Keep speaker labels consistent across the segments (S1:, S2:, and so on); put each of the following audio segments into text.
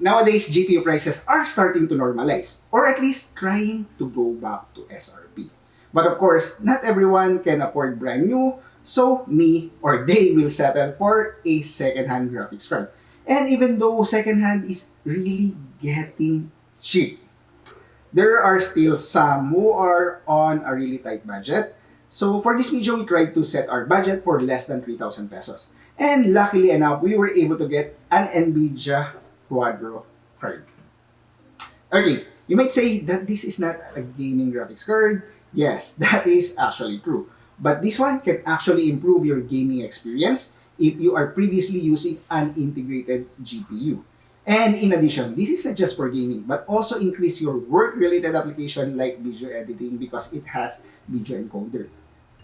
S1: Nowadays, GPU prices are starting to normalize, or at least trying to go back to SRP. But of course, not everyone can afford brand new, so me or they will settle for a second-hand graphics card. And even though second-hand is really getting cheap, there are still some who are on a really tight budget. So for this video, we tried to set our budget for less than 3,000 pesos. And luckily enough, we were able to get an NVIDIA Quadro card. Okay, you might say that this is not a gaming graphics card. Yes, that is actually true. But this one can actually improve your gaming experience if you are previously using an integrated GPU. And in addition, this is not just for gaming, but also increase your work-related application like video editing because it has video encoder.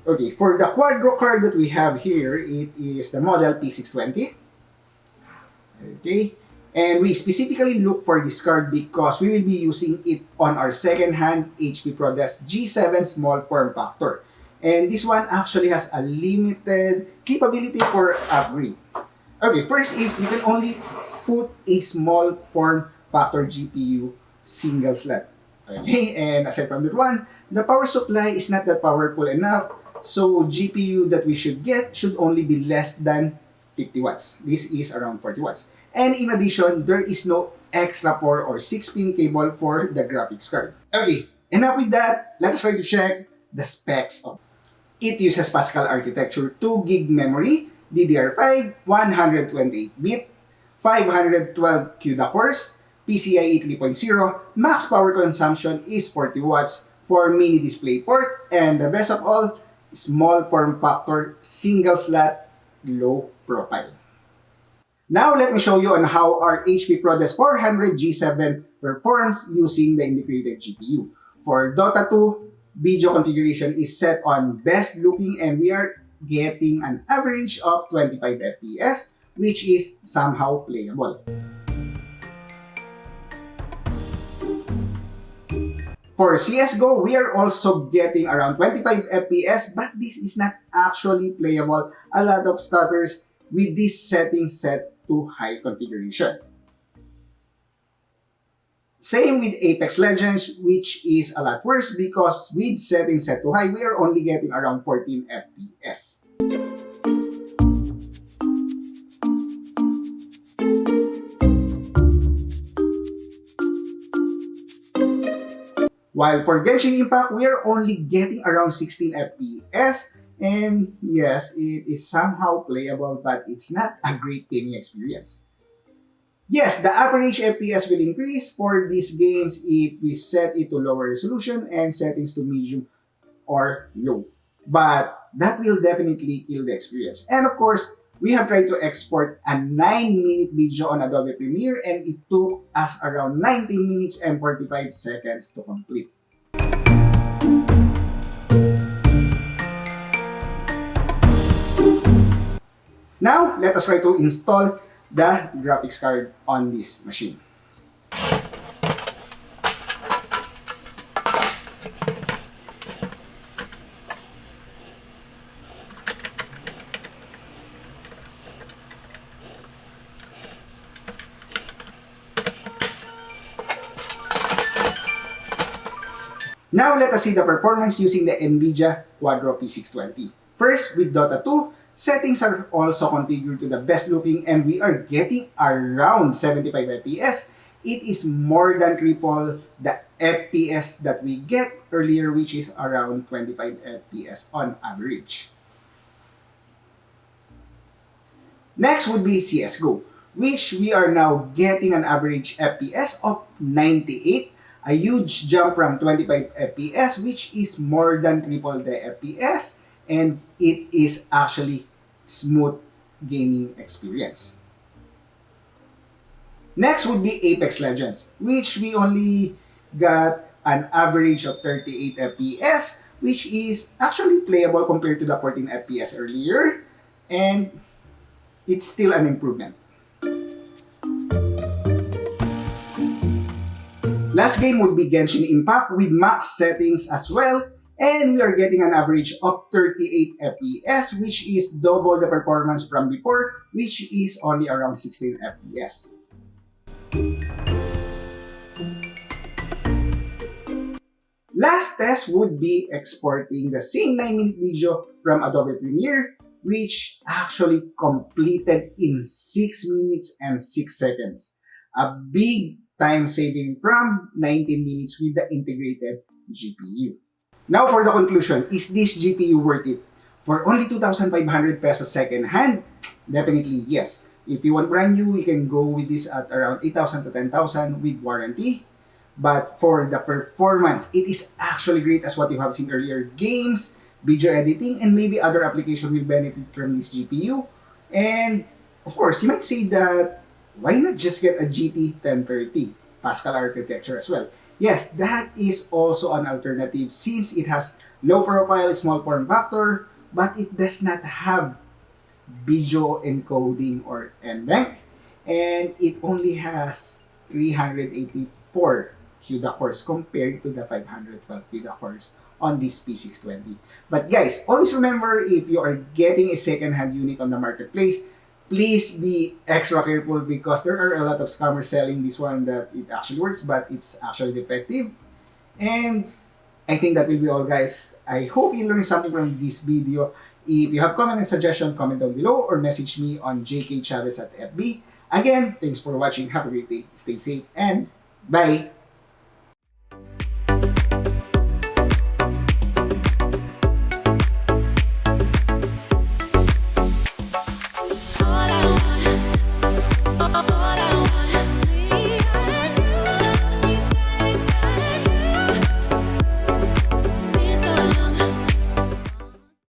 S1: Okay, for the Quadro card that we have here, it is the model P620. Okay, and we specifically look for this card because we will be using it on our second-hand HP ProDesk G7 small form factor. And this one actually has a limited capability for upgrade. Okay, first is you can only put a small form factor GPU single slot. Okay, and aside from that one, the power supply is not that powerful enough. So GPU that we should get should only be less than 50 watts. This is around 40 watts. And in addition, there is no extra 4 or 6-pin cable for the graphics card. Okay, enough with that. Let us try to check the specs of it. Uses Pascal architecture, 2 gig memory, DDR5, 128-bit, 512 CUDA cores, PCIe 3.0, max power consumption is 40 watts for mini display port, and the best of all, small form factor, single slot, low profile. Now, let me show you on how our HP ProDesk 400 G7 performs using the integrated GPU. For Dota 2, video configuration is set on best looking and we are getting an average of 25 FPS, which is somehow playable. For CSGO, we are also getting around 25 FPS, but this is not actually playable. A lot of stutters with this setting set to high configuration. Same with Apex Legends, which is a lot worse because with settings set to high, we are only getting around 14 FPS. While for Genshin Impact, we are only getting around 16 FPS. And yes, it is somehow playable, but it's not a great gaming experience. Yes, the average FPS will increase for these games if we set it to lower resolution and settings to medium or low. But that will definitely kill the experience. And of course, we have tried to export a 9-minute video on Adobe Premiere and it took us around 19 minutes and 45 seconds to complete. Now, let us try to install the graphics card on this machine. Now, let us see the performance using the NVIDIA Quadro P620. First, with Dota 2, settings are also configured to the best looking and we are getting around 75 FPS. It is more than triple the FPS that we get earlier, which is around 25 FPS on average. Next would be CSGO, which we are now getting an average FPS of 98, a huge jump from 25 FPS, which is more than triple the FPS. And it is actually smooth gaming experience. Next would be Apex Legends, which we only got an average of 38 FPS, which is actually playable compared to the 14 FPS earlier, and it's still an improvement. Last game would be Genshin Impact with max settings as well. And we are getting an average of 38 FPS, which is double the performance from before, which is only around 16 FPS. Last test would be exporting the same 9-minute video from Adobe Premiere, which actually completed in 6 minutes and 6 seconds. A big time saving from 19 minutes with the integrated GPU. Now for the conclusion, is this GPU worth it? For only 2,500 pesos second hand? Definitely yes. If you want brand new, you can go with this at around 8,000 to 10,000 with warranty. But for the performance, it is actually great as what you have seen earlier. Games, video editing, and maybe other application will benefit from this GPU. And of course, you might say that why not just get a GT 1030 Pascal architecture as well? Yes, that is also an alternative since it has low profile, small form factor, but it does not have video encoding or NVENC, and it only has 384 CUDA cores compared to the 512 CUDA cores on this P620. But guys, always remember, if you are getting a second-hand unit on the marketplace, please be extra careful because there are a lot of scammers selling this one that it actually works, but it's actually defective. And I think that will be all, guys. I hope you learned something from this video. If you have comment and suggestion, comment down below or message me on JK Chavez at FB. Again, thanks for watching. Have a great day. Stay safe and bye!